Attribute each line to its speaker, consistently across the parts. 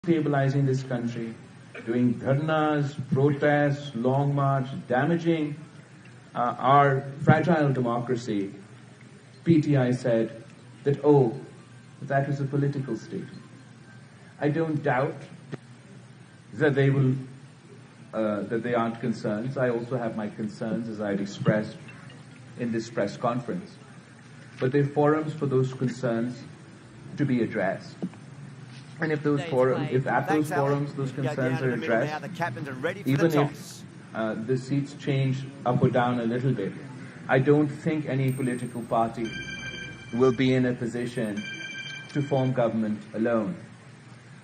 Speaker 1: destabilizing this country, doing dharnas, protests, long march, damaging our fragile democracy, PTI said that, oh, that was a political statement. I don't doubt that that they aren't concerns. I also have my concerns, as I've expressed in this press conference. But there are forums for those concerns to be addressed. And if those forums, those concerns are addressed, even if the seats change up or down a little bit, I don't think any political party will be in a position to form government alone.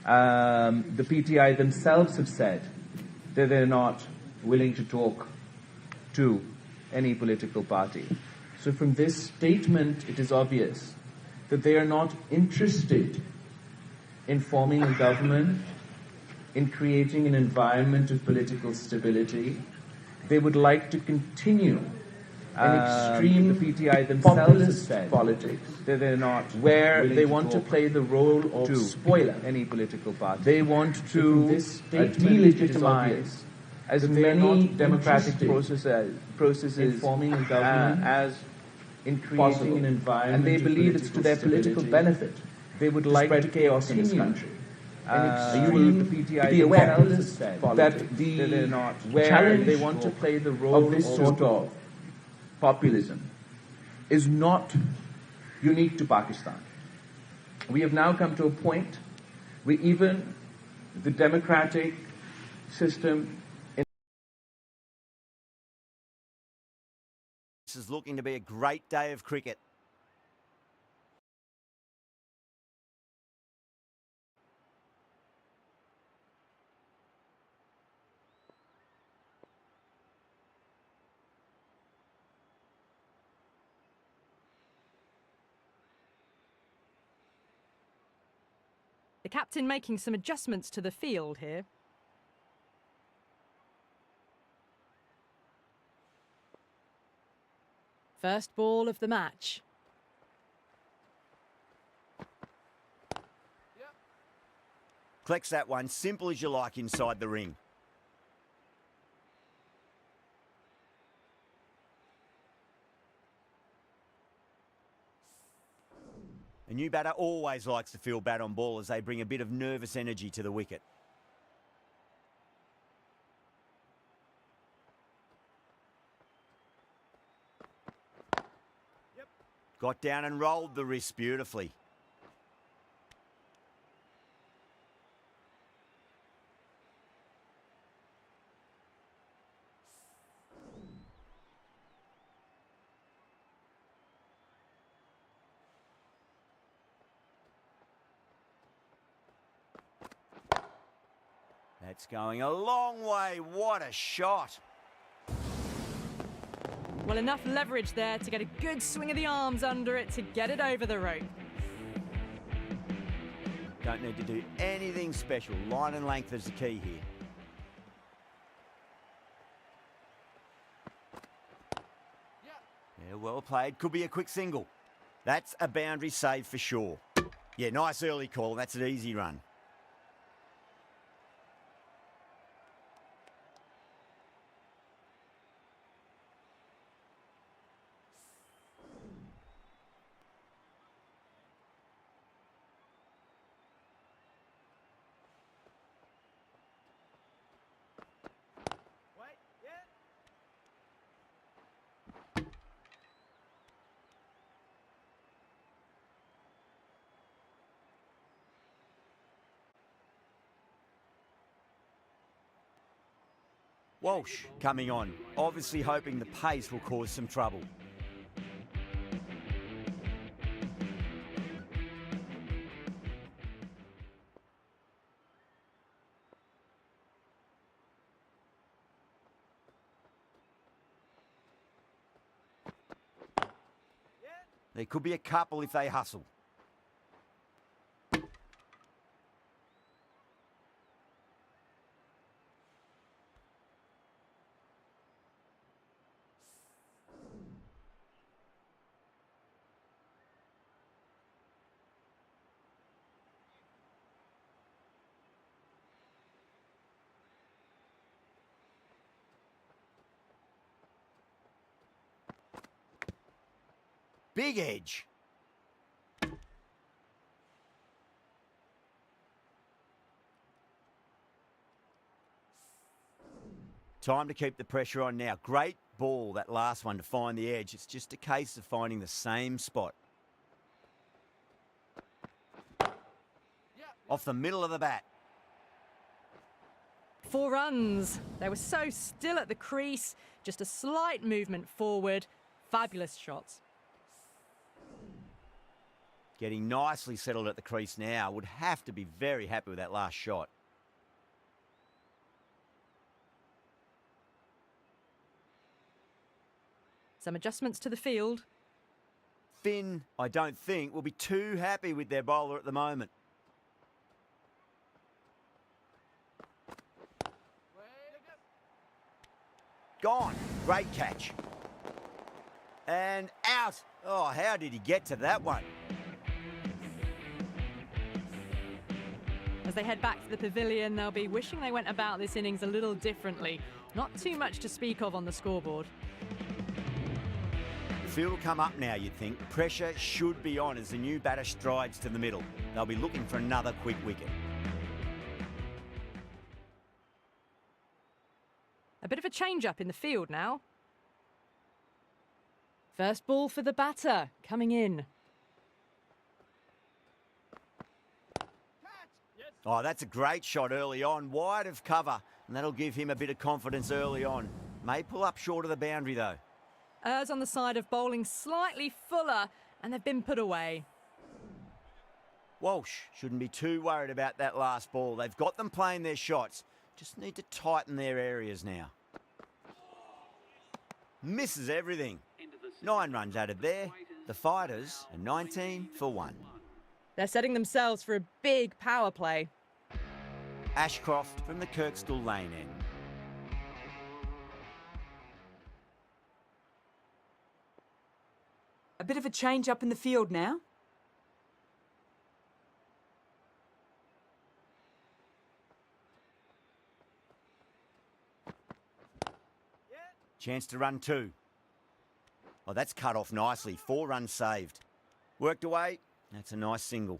Speaker 1: The PTI themselves have said that they're not willing to talk to any political party. So from this statement, it is obvious that they are not interested in forming a government, in creating an environment of political stability. They would like to continue an extreme
Speaker 2: the PTI themselves have said
Speaker 1: politics,
Speaker 2: that they're not
Speaker 1: where they want to play the role of spoiler.
Speaker 2: any political party.
Speaker 1: They want to delegitimize as many democratic processes
Speaker 2: in forming a government
Speaker 1: as in creating an environment,
Speaker 2: and they believe it's to their political benefit.
Speaker 1: They would like to
Speaker 2: chaos in this country.
Speaker 1: You will be aware that
Speaker 2: they're not
Speaker 1: challenge they want to play the role
Speaker 2: of this sort of populism is not unique to Pakistan. We have now come to a point where even the democratic system in
Speaker 3: This is looking to be a great day of cricket.
Speaker 4: The captain making some adjustments to the field here. First ball of the match.
Speaker 3: Collects that one, simple as you like, inside the ring. A new batter always likes to feel bat on ball as they bring a bit of nervous energy to the wicket. Got down and rolled the wrist beautifully. That's going a long way. What a shot.
Speaker 4: Well, enough leverage there to get a good swing of the arms under it to get it over the rope.
Speaker 3: Don't need to do anything special. Line and length is the key here. Yeah, well played. Could be a quick single. That's a boundary save for sure. Yeah, nice early call. That's an easy run. Walsh coming on, obviously hoping the pace will cause some trouble. There could be a couple if they hustle. Big edge. Time to keep the pressure on now. Great ball, that last one, to find the edge. It's just a case of finding the same spot. Off the middle of the bat.
Speaker 4: 4 runs. They were so still at the crease. Just a slight movement forward. Fabulous shots.
Speaker 3: Getting nicely settled at the crease now. Would have to be very happy with that last shot.
Speaker 4: Some adjustments to the field.
Speaker 3: Finn, I don't think, will be too happy with their bowler at the moment. Gone. Great catch. And out. Oh, how did he get to that one?
Speaker 4: As they head back to the pavilion, they'll be wishing they went about this innings a little differently. Not too much to speak of on the scoreboard.
Speaker 3: The field will come up now, you'd think. Pressure should be on as the new batter strides to the middle. They'll be looking for another quick wicket.
Speaker 4: A bit of a change-up in the field now. First ball for the batter, coming in.
Speaker 3: Oh, that's a great shot early on, wide of cover, and that'll give him a bit of confidence early on. May pull up short of the boundary, though.
Speaker 4: Ers on the side of bowling slightly fuller, and they've been put away.
Speaker 3: Walsh shouldn't be too worried about that last ball. They've got them playing their shots. Just need to tighten their areas now. Misses everything. 9 runs added there. The Fighters are 19 for 1.
Speaker 4: They're setting themselves for a big power play.
Speaker 3: Ashcroft from the Kirkstall Lane end.
Speaker 5: A bit of a change up in the field now.
Speaker 3: Chance to run 2. Oh, that's cut off nicely. 4 runs saved. Worked away. That's a nice single.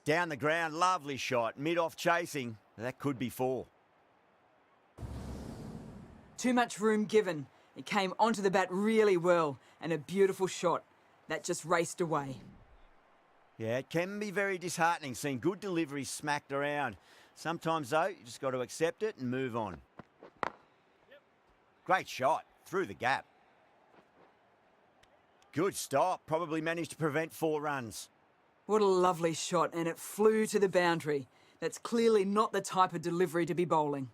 Speaker 3: Down the ground, lovely shot. Mid-off chasing. That could be 4.
Speaker 5: Too much room given. It came onto the bat really well, and a beautiful shot. That just raced away.
Speaker 3: Yeah, it can be very disheartening seeing good deliveries smacked around. Sometimes, though, you just got to accept it and move on. Great shot. Through the gap. Good stop. Probably managed to prevent 4 runs.
Speaker 5: What a lovely shot, and it flew to the boundary. That's clearly not the type of delivery to be bowling.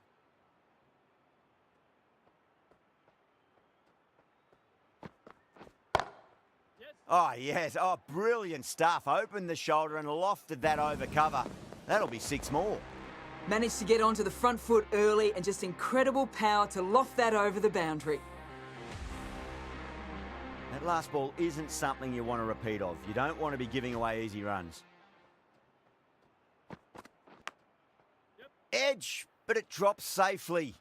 Speaker 3: Oh, yes. Oh, brilliant stuff. Opened the shoulder and lofted that over cover. That'll be 6 more.
Speaker 5: Managed to get onto the front foot early and just incredible power to loft that over the boundary.
Speaker 3: That last ball isn't something you want to repeat of. You don't want to be giving away easy runs. Edge, but it drops safely.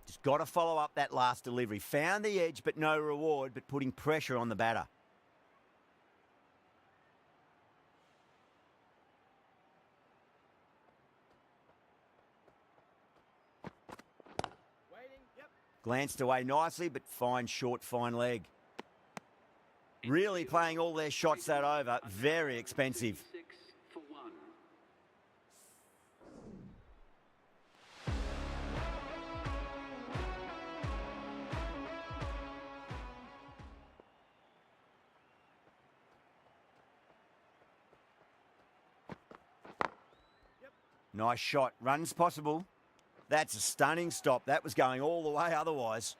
Speaker 3: Just got to follow up that last delivery. Found the edge, but no reward, but putting pressure on the batter. Glanced away nicely, but fine short, fine leg. Really playing all their shots that over. Very expensive. Nice shot. Runs possible. That's a stunning stop. That was going all the way otherwise.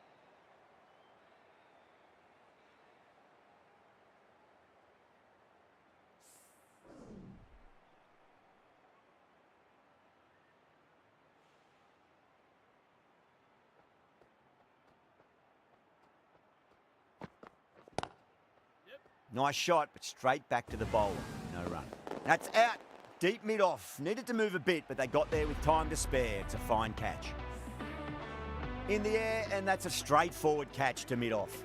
Speaker 3: Nice shot, but straight back to the bowler. No run. That's out. Deep mid-off. Needed to move a bit, but they got there with time to spare. It's a fine catch. In the air, and that's a straightforward catch to mid-off.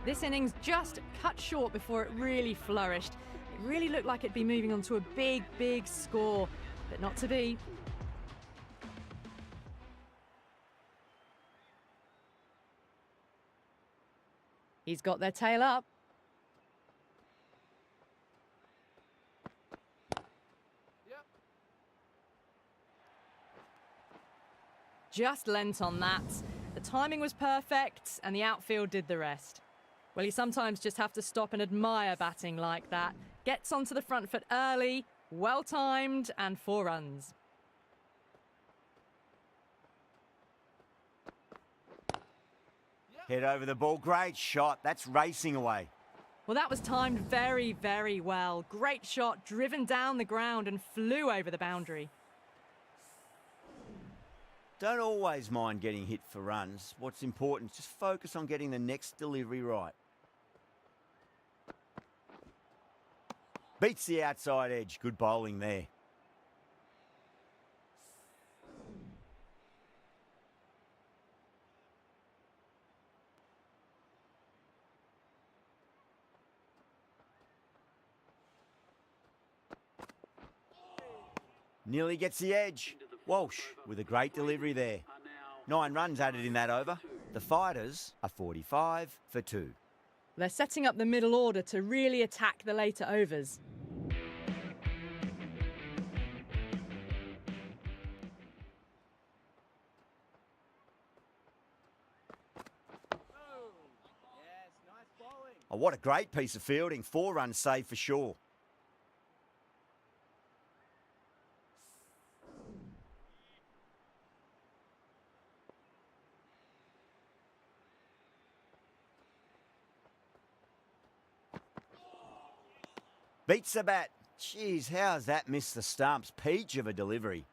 Speaker 4: This innings just cut short before it really flourished. It really looked like it'd be moving on to a big, big score, but not to be. He's got their tail up. Just lent on that. The timing was perfect and the outfield did the rest. Well, you sometimes just have to stop and admire batting like that. Gets onto the front foot early, well timed, and 4 runs.
Speaker 3: Head over the ball. Great shot. That's racing away.
Speaker 4: Well, that was timed very, very well. Great shot, driven down the ground and flew over the boundary.
Speaker 3: Don't always mind getting hit for runs. What's important is just focus on getting the next delivery right. Beats the outside edge. Good bowling there. Nearly gets the edge. Walsh with a great delivery there. 9 runs added in that over. The Fighters are 45 for 2.
Speaker 4: They're setting up the middle order to really attack the later overs.
Speaker 3: Oh, what a great piece of fielding. 4 runs saved for sure. Beats the bat. Jeez, how's that missed the stumps? Peach of a delivery.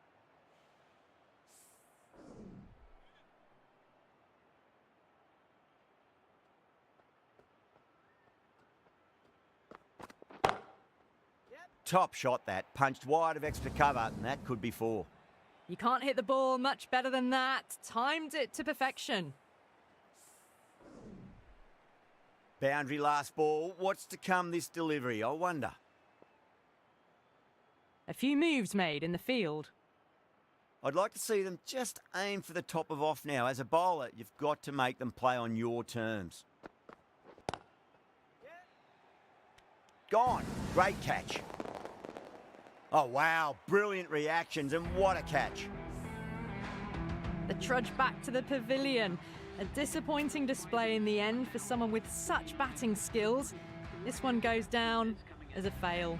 Speaker 3: Top shot that. Punched wide of extra cover, and that could be 4.
Speaker 4: You can't hit the ball much better than that. Timed it to perfection.
Speaker 3: Boundary last ball. What's to come this delivery, I wonder?
Speaker 4: A few moves made in the field.
Speaker 3: I'd like to see them just aim for the top of off now. As a bowler, you've got to make them play on your terms. Gone. Great catch. Oh, wow. Brilliant reactions, and what a catch.
Speaker 4: The trudge back to the pavilion. A disappointing display in the end for someone with such batting skills. This one goes down as a fail.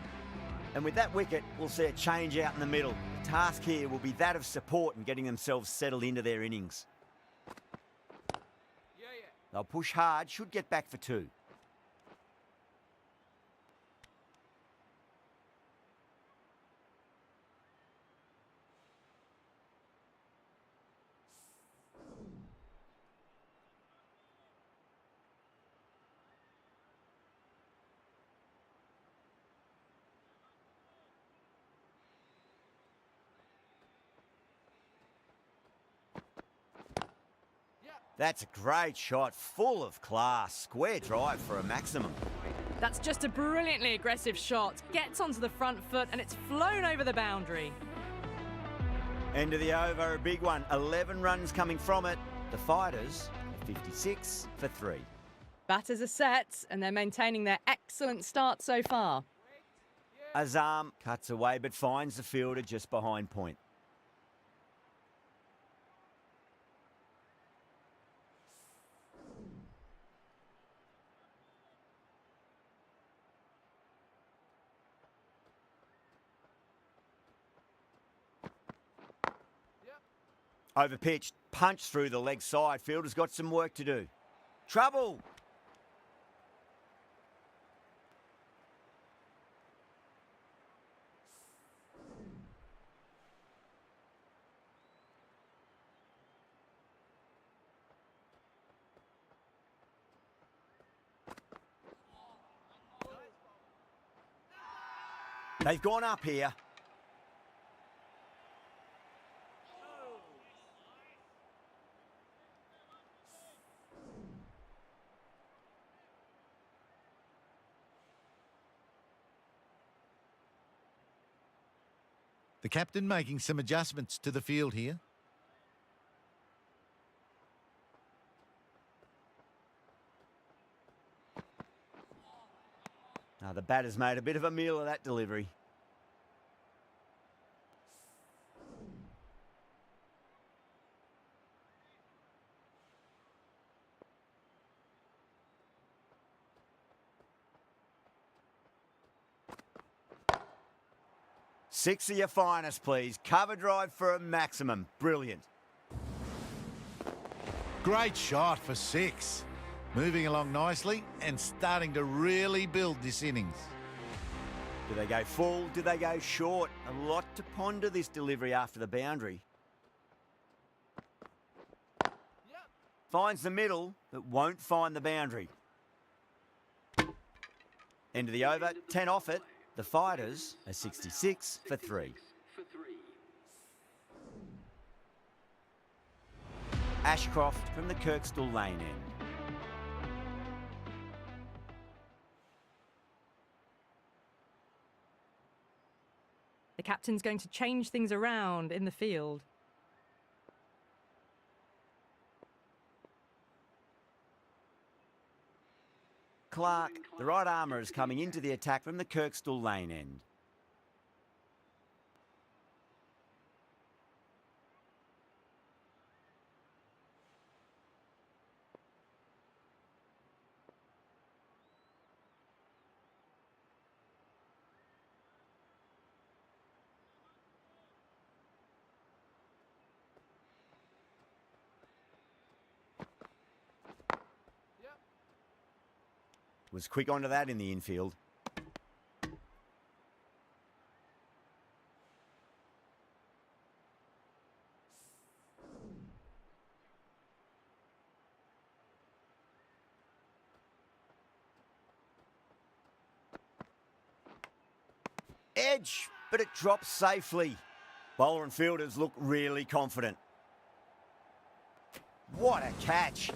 Speaker 3: And with that wicket, we'll see a change out in the middle. The task here will be that of support and getting themselves settled into their innings. They'll push hard, should get back for 2. That's a great shot, full of class. Square drive for a maximum.
Speaker 4: That's just a brilliantly aggressive shot. Gets onto the front foot and it's flown over the boundary.
Speaker 3: End of the over, a big one. 11 runs coming from it. The Fighters are 56 for 3.
Speaker 4: Batters are set and they're maintaining their excellent start so far.
Speaker 3: Azam cuts away but finds the fielder just behind point. Overpitched, punched through the leg side. Fielder's got some work to do. Trouble! They've gone up here.
Speaker 6: The captain making some adjustments to the field here.
Speaker 3: Now the batter's made a bit of a meal of that delivery. Six of your finest, please. Cover drive for a maximum. Brilliant.
Speaker 6: Great shot for 6. Moving along nicely and starting to really build this innings.
Speaker 3: Do they go full? Do they go short? A lot to ponder this delivery after the boundary. Finds the middle, but won't find the boundary. End of the over, 10 off it. The Fighters are 66 for 3. Ashcroft from the Kirkstall Lane end.
Speaker 4: The captain's going to change things around in the field.
Speaker 3: Clark, the right armour, is coming into the attack from the Kirkstall Lane end. Was quick onto that in the infield. Edge, but it drops safely. Bowler and fielders look really confident. What a catch!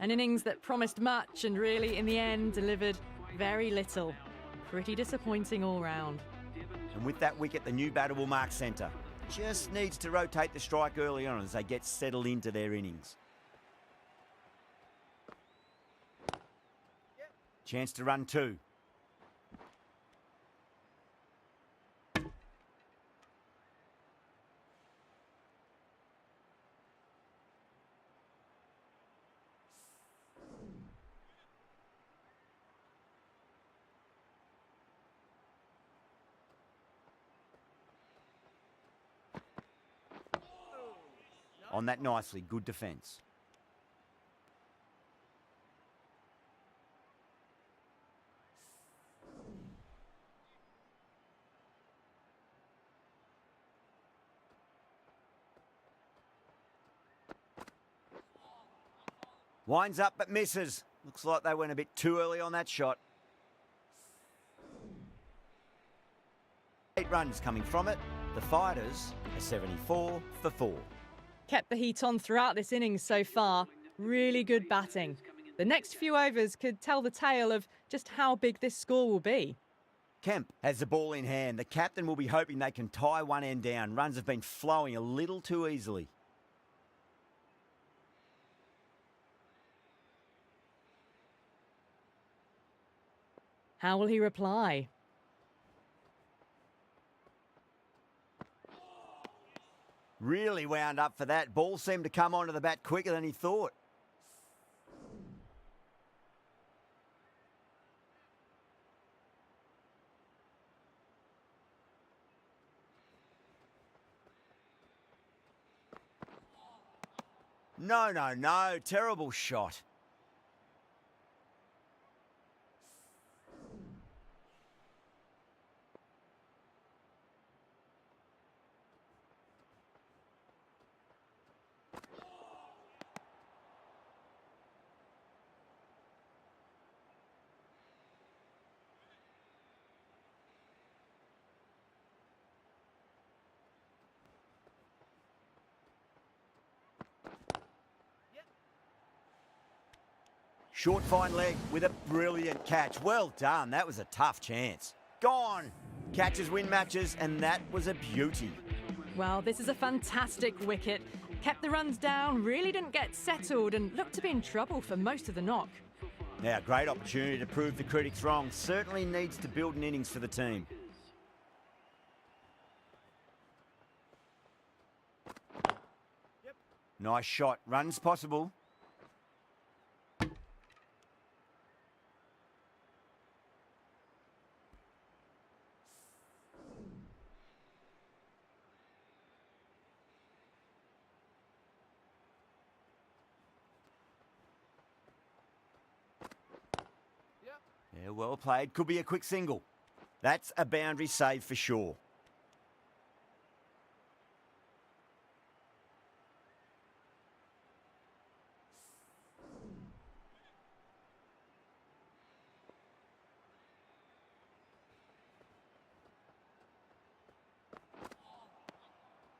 Speaker 4: An innings that promised much and really, in the end, delivered very little. Pretty disappointing all round.
Speaker 3: And with that wicket, the new batter will mark centre. Just needs to rotate the strike early on as they get settled into their innings. Chance to run 2. On that nicely, good defence. Winds up but misses. Looks like they went a bit too early on that shot. 8 runs coming from it. The Fighters are 74 for 4.
Speaker 4: Kept the heat on throughout this innings so far. Really good batting. The next few overs could tell the tale of just how big this score will be.
Speaker 3: Kemp has the ball in hand. The captain will be hoping they can tie one end down. Runs have been flowing a little too easily.
Speaker 4: How will he reply?
Speaker 3: Really wound up for that. Ball seemed to come onto the bat quicker than he thought. No. Terrible shot. Short fine leg with a brilliant catch. Well done. That was a tough chance. Gone. Catches win matches, and that was a beauty.
Speaker 4: Well, this is a fantastic wicket. Kept the runs down, really didn't get settled, and looked to be in trouble for most of the knock.
Speaker 3: Now, great opportunity to prove the critics wrong. Certainly needs to build an innings for the team. Nice shot. Runs possible. Yeah, well played. Could be a quick single. That's a boundary save for sure.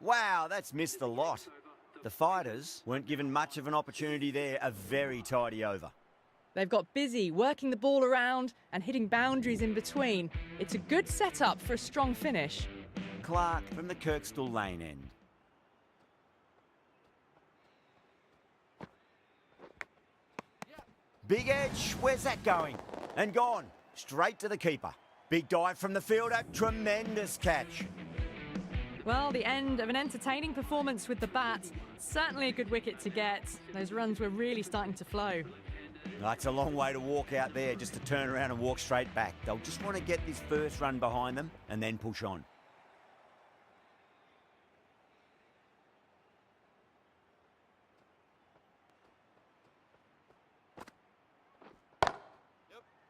Speaker 3: Wow, that's missed the lot. The fighters weren't given much of an opportunity there. A very tidy over.
Speaker 4: They've got busy working the ball around and hitting boundaries in between. It's a good setup for a strong finish.
Speaker 3: Clark from the Kirkstall Lane end. Big edge, where's that going? And gone, straight to the keeper. Big dive from the fielder, tremendous catch.
Speaker 4: Well, the end of an entertaining performance with the bat. Certainly a good wicket to get. Those runs were really starting to flow.
Speaker 3: That's a long way to walk out there, just to turn around and walk straight back. They'll just want to get this first run behind them and then push on.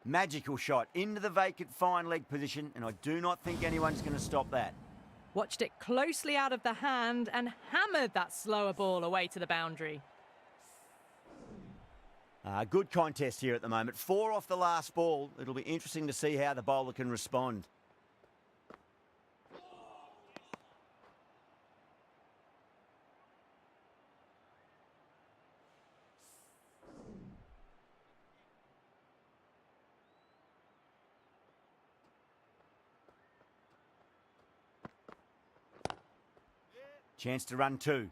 Speaker 3: Magical shot into the vacant fine leg position, and I do not think anyone's going to stop that.
Speaker 4: Watched it closely out of the hand and hammered that slower ball away to the boundary.
Speaker 3: Good contest here at the moment. 4 off the last ball. It'll be interesting to see how the bowler can respond. Chance to run 2.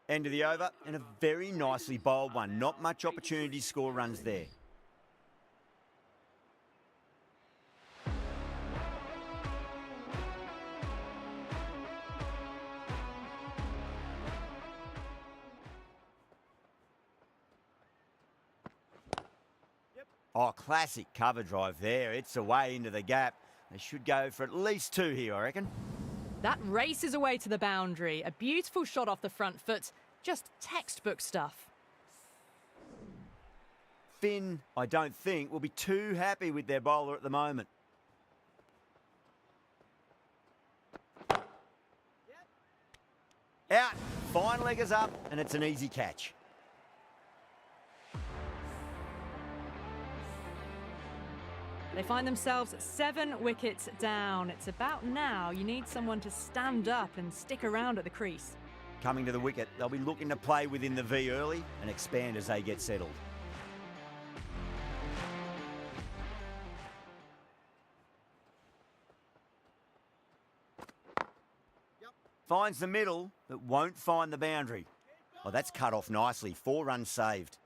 Speaker 3: End of the over, and a very nicely bowled one. Not much opportunity to score runs there. Oh, classic cover drive there. It's away into the gap. They should go for at least 2 here, I reckon.
Speaker 4: That races away to the boundary. A beautiful shot off the front foot. Just textbook stuff.
Speaker 3: Finn, I don't think, will be too happy with their bowler at the moment. Out. Fine leg is up, and it's an easy catch.
Speaker 4: They find themselves 7 wickets down. It's about now you need someone to stand up and stick around at the crease.
Speaker 3: Coming to the wicket, they'll be looking to play within the V early and expand as they get settled. Finds the middle, but won't find the boundary. Oh, that's cut off nicely. 4 runs saved.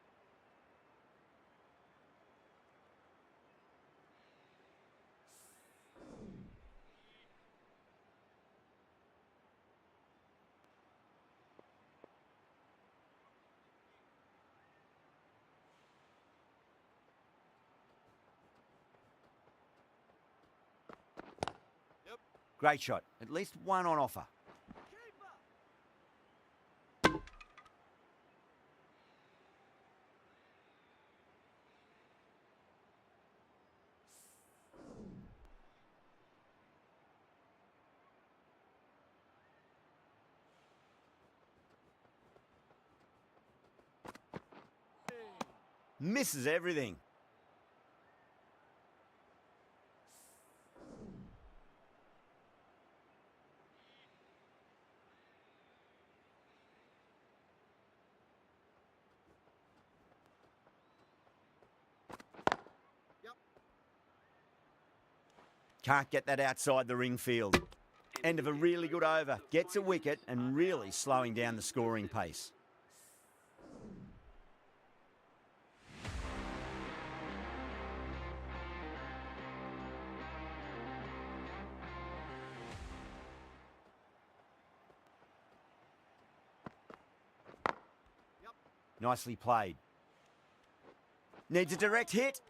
Speaker 3: Great shot. At least one on offer. Misses everything. Can't get that outside the ring field. End of a really good over. Gets a wicket and really slowing down the scoring pace. Nicely played. Needs a direct hit.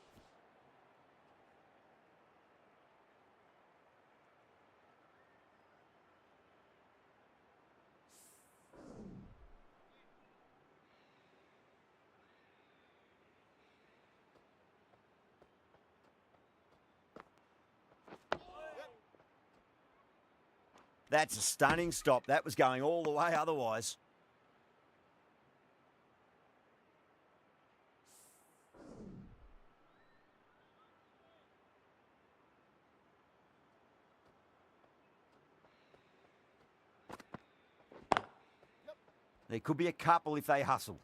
Speaker 3: That's a stunning stop. That was going all the way otherwise. There could be a couple if they hustle.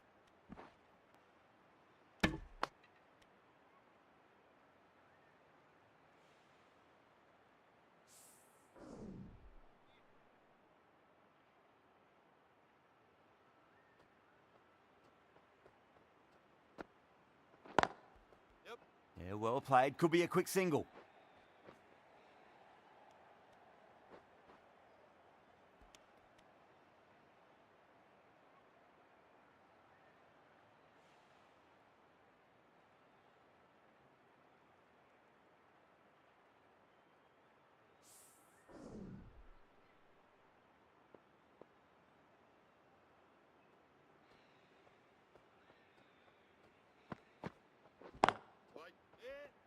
Speaker 3: Yeah, well played. Could be a quick single.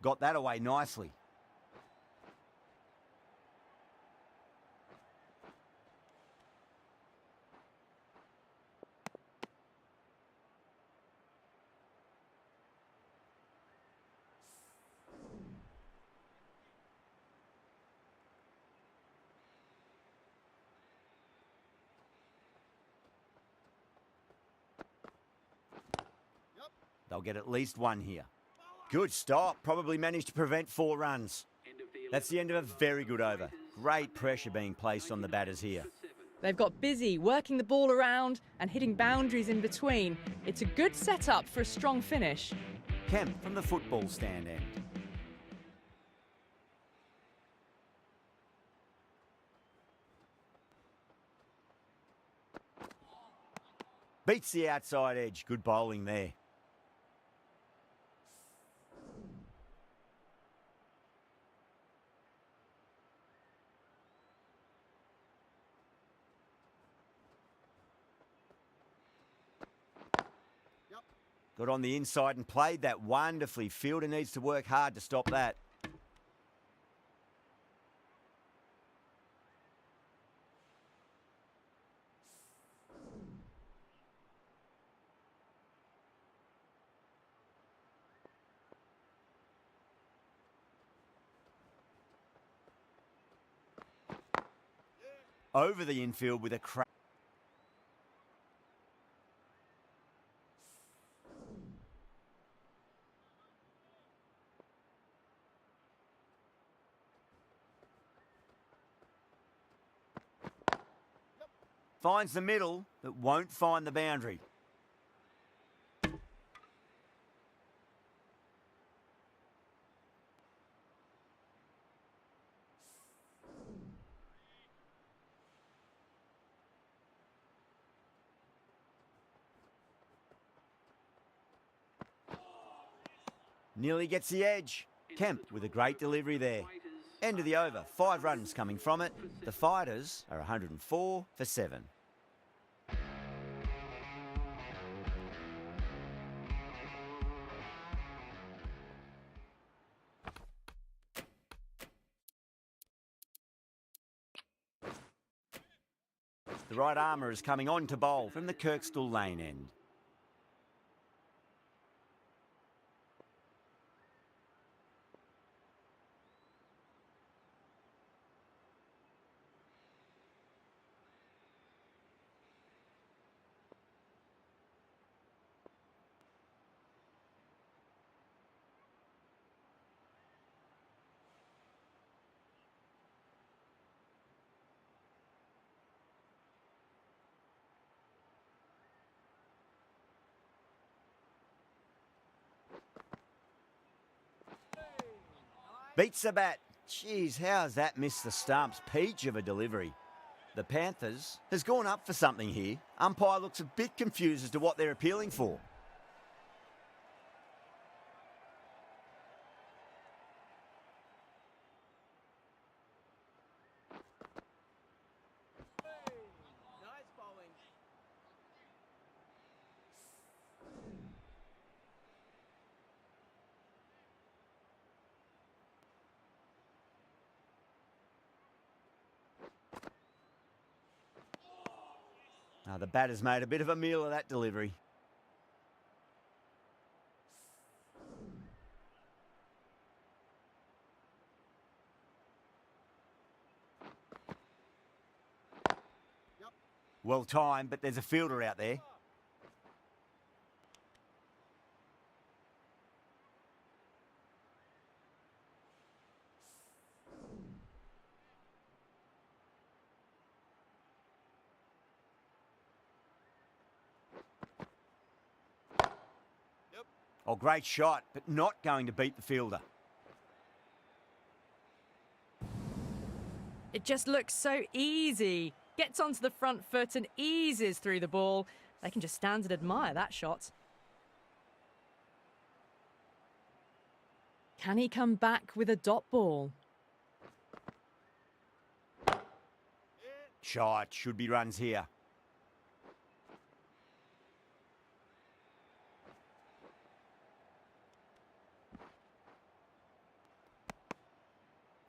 Speaker 3: Got that away nicely. They'll get at least one here. Good stop. Probably managed to prevent 4 runs. That's the end of a very good over. Great pressure being placed on the batters here.
Speaker 4: They've got busy working the ball around and hitting boundaries in between. It's a good setup for a strong finish.
Speaker 3: Kemp from the football stand end. Beats the outside edge. Good bowling there. Got on the inside and played that wonderfully. Fielder needs to work hard to stop that. Over the infield with a crack. Finds the middle, but won't find the boundary. Nearly gets the edge. Kemp with a great delivery there. End of the over. 5 runs coming from it. The Fighters are 104 for 7. The right armour is coming on to bowl from the Kirkstall Lane end. Beats the bat. Jeez, how's that missed the stumps? Peach of a delivery. The Panthers has gone up for something here. Umpire looks a bit confused as to what they're appealing for. The batter's made a bit of a meal of that delivery. Well timed, but there's a fielder out there. Oh, great shot, but not going to beat the fielder.
Speaker 4: It just looks so easy. Gets onto the front foot and eases through the ball. They can just stand and admire that shot. Can he come back with a dot ball?
Speaker 3: Shot, should be runs here.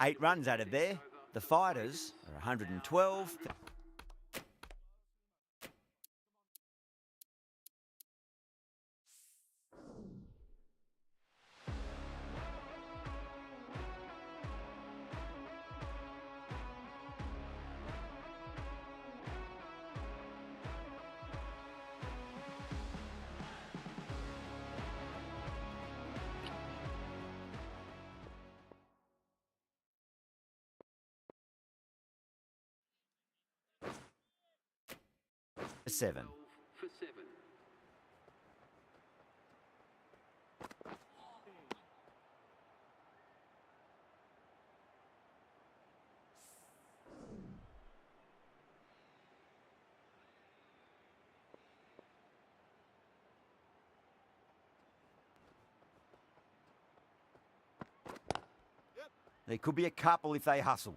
Speaker 3: Eight runs out of there. The Fighters are 112. For 7. There could be a couple if they hustle.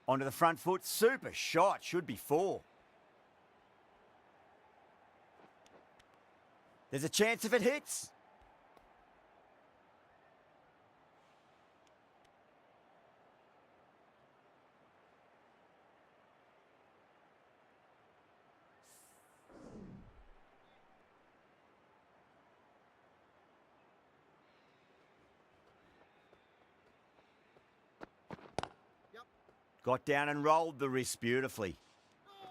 Speaker 3: Onto the front foot, super shot, should be 4. There's a chance if it hits. Got down and rolled the wrist beautifully.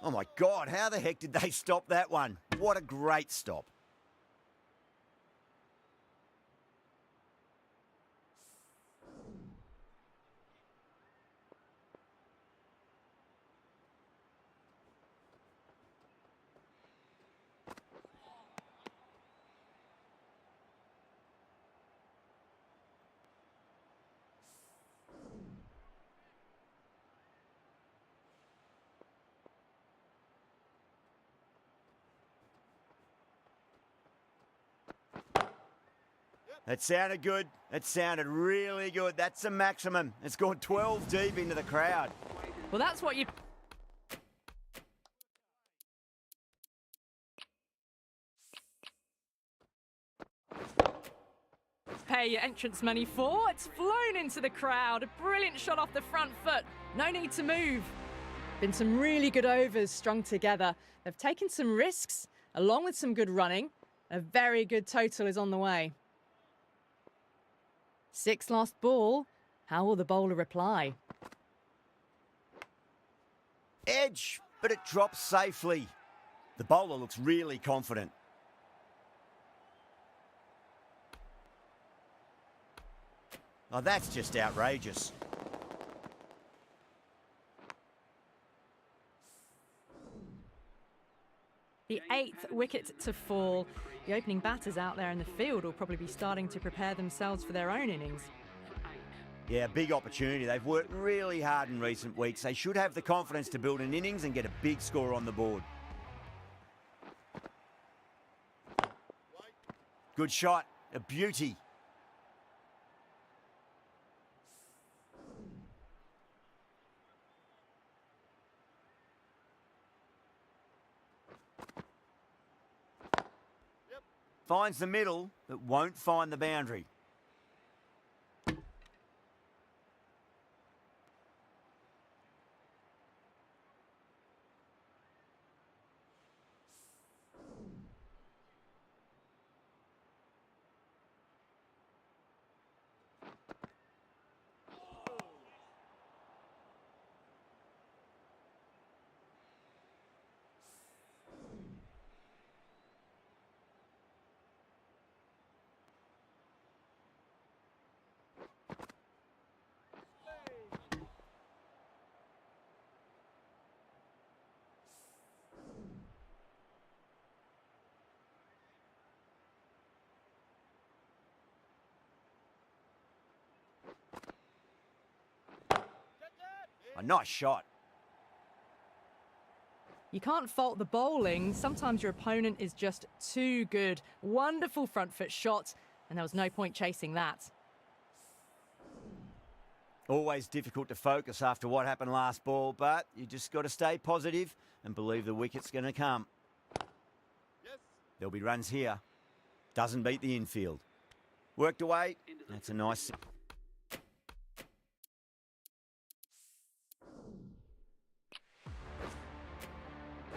Speaker 3: Oh my God, how the heck did they stop that one? What a great stop. That sounded good. That sounded really good. That's the maximum. It's gone 12 deep into the crowd.
Speaker 4: Well, that's what you... pay your entrance money for. It's flown into the crowd. A brilliant shot off the front foot. No need to move. Been some really good overs strung together. They've taken some risks, along with some good running. A very good total is on the way. 6 last ball. How will the bowler reply?
Speaker 3: Edge, but it drops safely. The bowler looks really confident. Oh, that's just outrageous.
Speaker 4: The 8th wicket to fall. The opening batters out there in the field will probably be starting to prepare themselves for their own innings.
Speaker 3: Yeah, big opportunity. They've worked really hard in recent weeks. They should have the confidence to build an innings and get a big score on the board. Good shot. A beauty. Finds the middle, but won't find the boundary. A nice shot.
Speaker 4: You can't fault the bowling. Sometimes your opponent is just too good. Wonderful front foot shot, and there was no point chasing that.
Speaker 3: Always difficult to focus after what happened last ball, but you just got to stay positive and believe the wicket's going to come. There'll be runs here. Doesn't beat the infield. Worked away. That's a nice...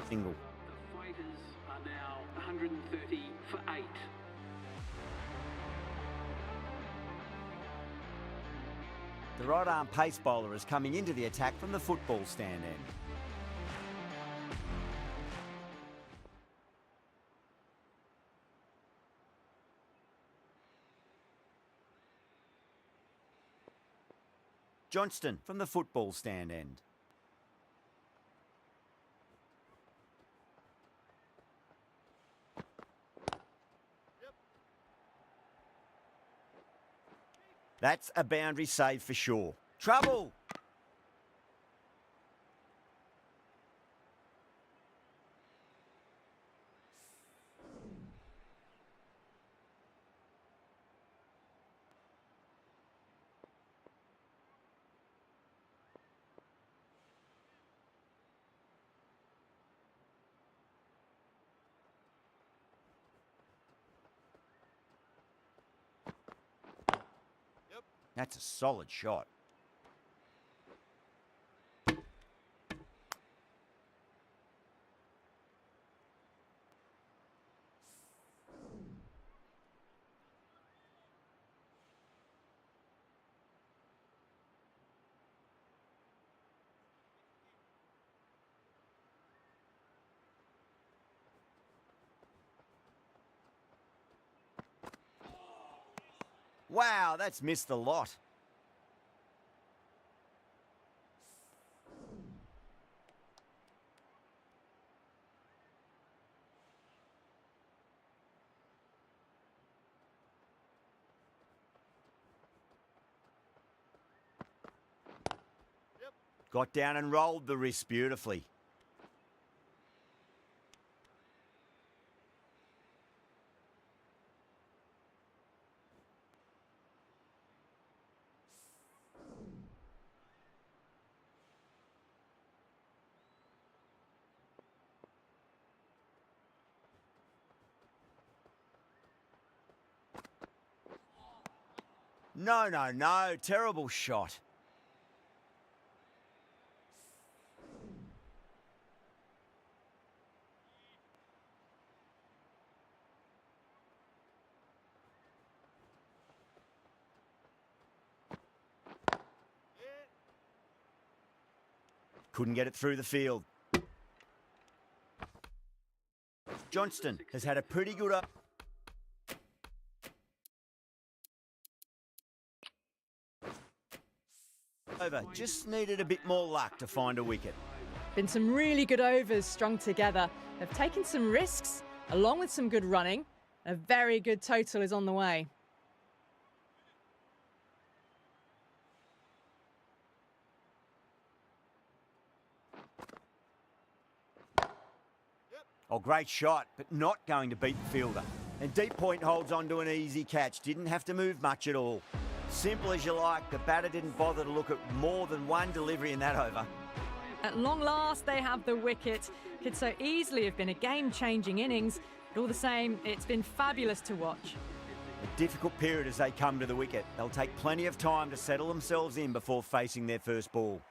Speaker 3: single.
Speaker 7: The fighters are now 130 for 8.
Speaker 3: The right arm pace bowler is coming into the attack from the football stand end. Johnston from the football stand end. That's a boundary save for sure. Trouble! That's a solid shot. Wow, that's missed the lot. Got down and rolled the wrist beautifully. No, no, no. Terrible shot. Couldn't get it through the field. Johnston has had a pretty good over. Just needed a bit more luck to find a wicket.
Speaker 4: Been some really good overs strung together. They've taken some risks, along with some good running. A very good total is on the way.
Speaker 3: Oh, great shot, but not going to beat the fielder. And Deep Point holds on to an easy catch. Didn't have to move much at all. Simple as you like, the batter didn't bother to look at more than one delivery in that over.
Speaker 4: At long last, they have the wicket. Could so easily have been a game-changing innings, but all the same, it's been fabulous to watch.
Speaker 3: A difficult period as they come to the wicket. They'll take plenty of time to settle themselves in before facing their first ball.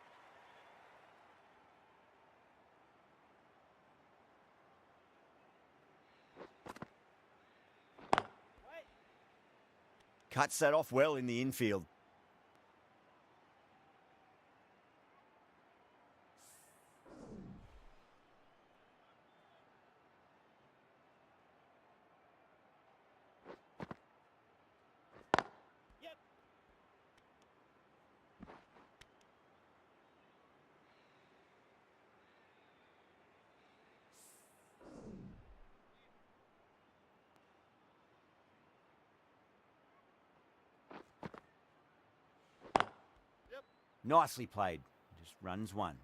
Speaker 3: Cuts that off well in the infield. Nicely played. Just runs one.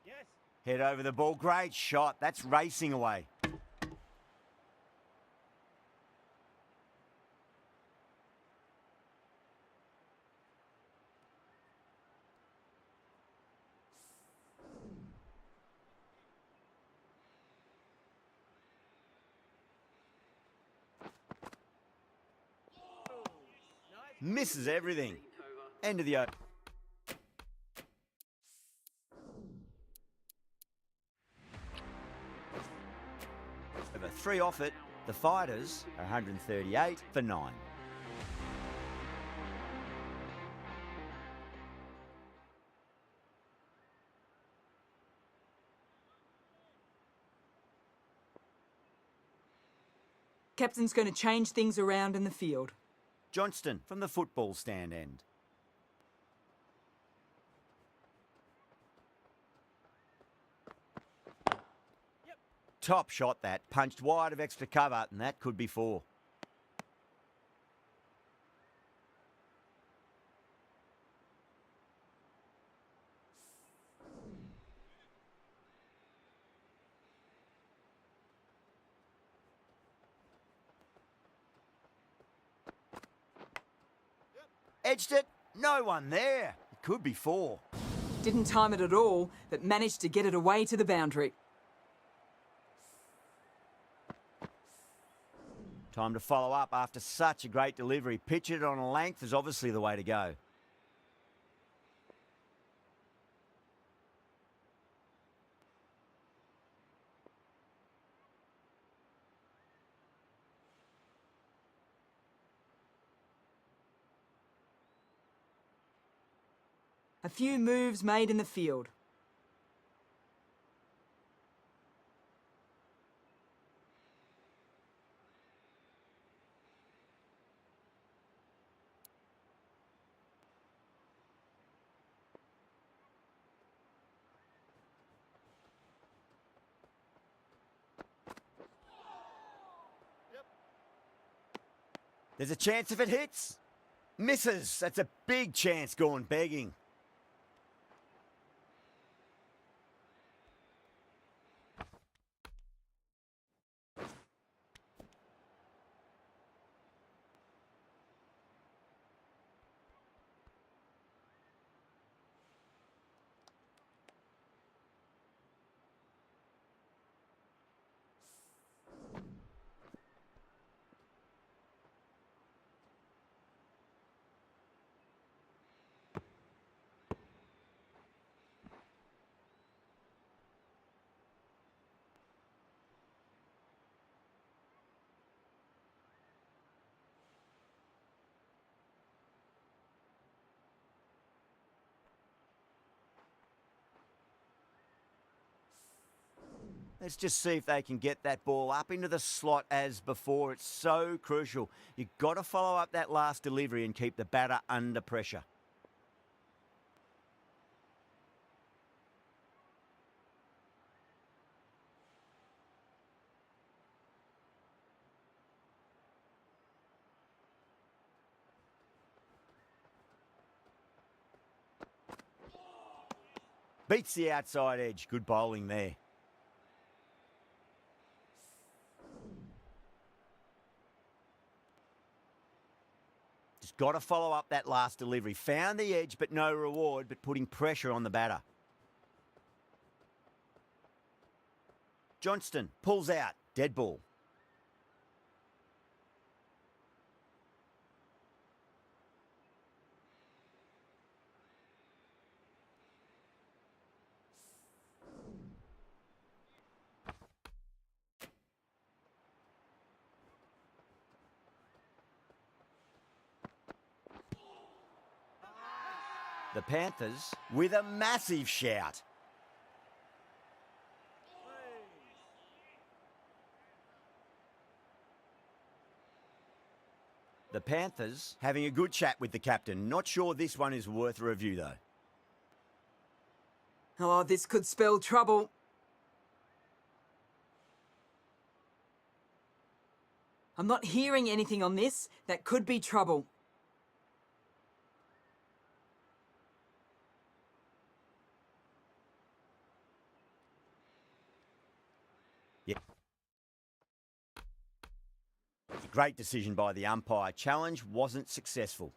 Speaker 3: Yes. Head over the ball. Great shot. That's racing away. Misses everything. End of the over. Over 3 off it. The Fighters are 138 for 9.
Speaker 5: Captain's going to change things around in the field.
Speaker 3: Johnston from the football stand end. Top shot that. Punched wide of extra cover, and that could be 4. Edged it. No one there. It could be 4.
Speaker 5: Didn't time it at all, but managed to get it away to the boundary.
Speaker 3: Time to follow up after such a great delivery. Pitch it on a length is obviously the way to go.
Speaker 5: A few moves made in the field.
Speaker 3: There's a chance if it hits. Misses. That's a big chance gone begging. Let's just see if they can get that ball up into the slot as before. It's so crucial. You've got to follow up that last delivery and keep the batter under pressure. Beats the outside edge. Good bowling there. Just got to follow up that last delivery. Found the edge, but no reward, but putting pressure on the batter. Johnston pulls out. Dead ball. The Panthers with a massive shout. The Panthers having a good chat with the captain. Not sure this one is worth a review though.
Speaker 5: Oh, this could spell trouble. I'm not hearing anything on this. That could be trouble.
Speaker 3: Great decision by the umpire. Challenge wasn't successful.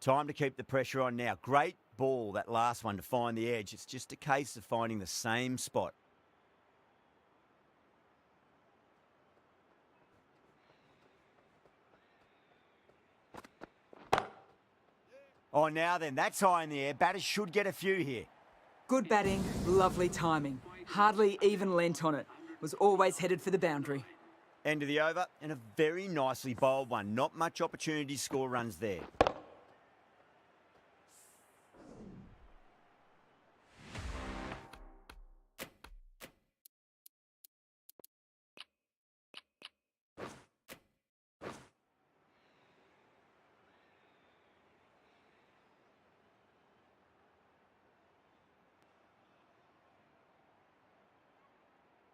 Speaker 3: Time to keep the pressure on now. Great ball, that last one, to find the edge. It's just a case of finding the same spot. Oh, now then, that's high in the air. Batters should get a few here.
Speaker 5: Good batting, lovely timing. Hardly even lent on it. Was always headed for the boundary.
Speaker 3: End of the over, and a very nicely bowled one. Not much opportunity to score runs there.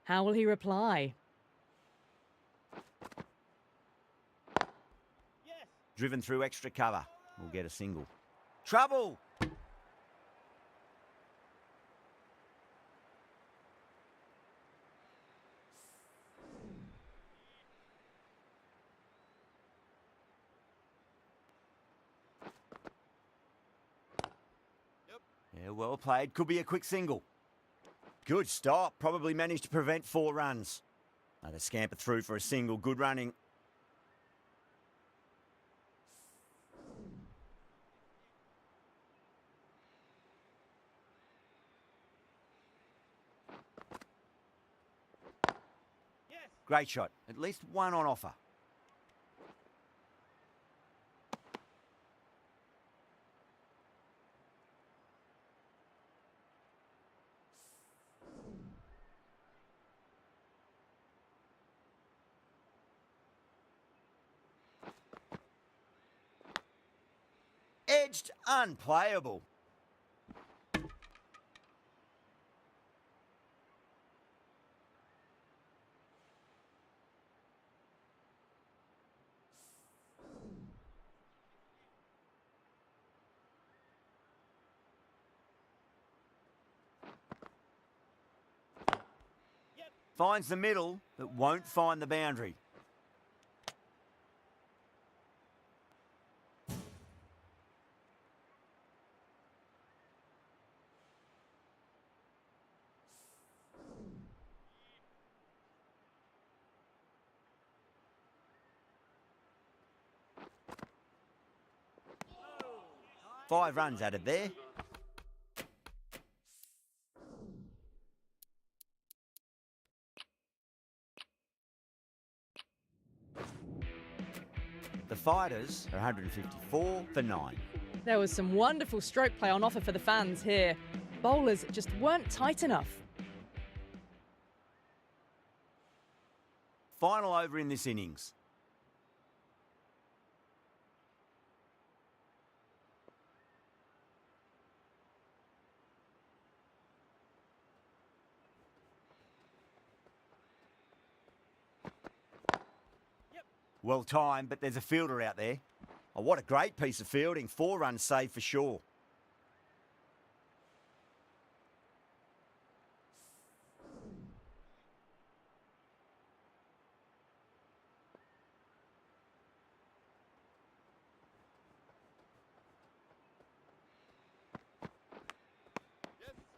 Speaker 4: How will he reply?
Speaker 3: Driven through extra cover. We'll get a single. Trouble! Yeah, well played. Could be a quick single. Good stop. Probably managed to prevent 4 runs. They scamper through for a single. Good running. Great shot. At least one on offer. Edged, unplayable. Finds the middle, but won't find the boundary. 5 runs added there. The Fighters are 154 for 9.
Speaker 4: There was some wonderful stroke play on offer for the fans here. Bowlers just weren't tight enough.
Speaker 3: Final over in this innings. Well timed, but there's a fielder out there. Oh, what a great piece of fielding. 4 runs saved for sure.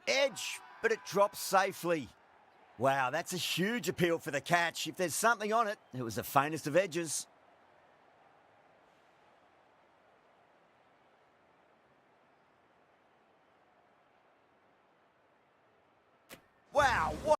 Speaker 3: Edge, but it drops safely. Wow, that's a huge appeal for the catch. If there's something on it, it was the faintest of edges. Wow, what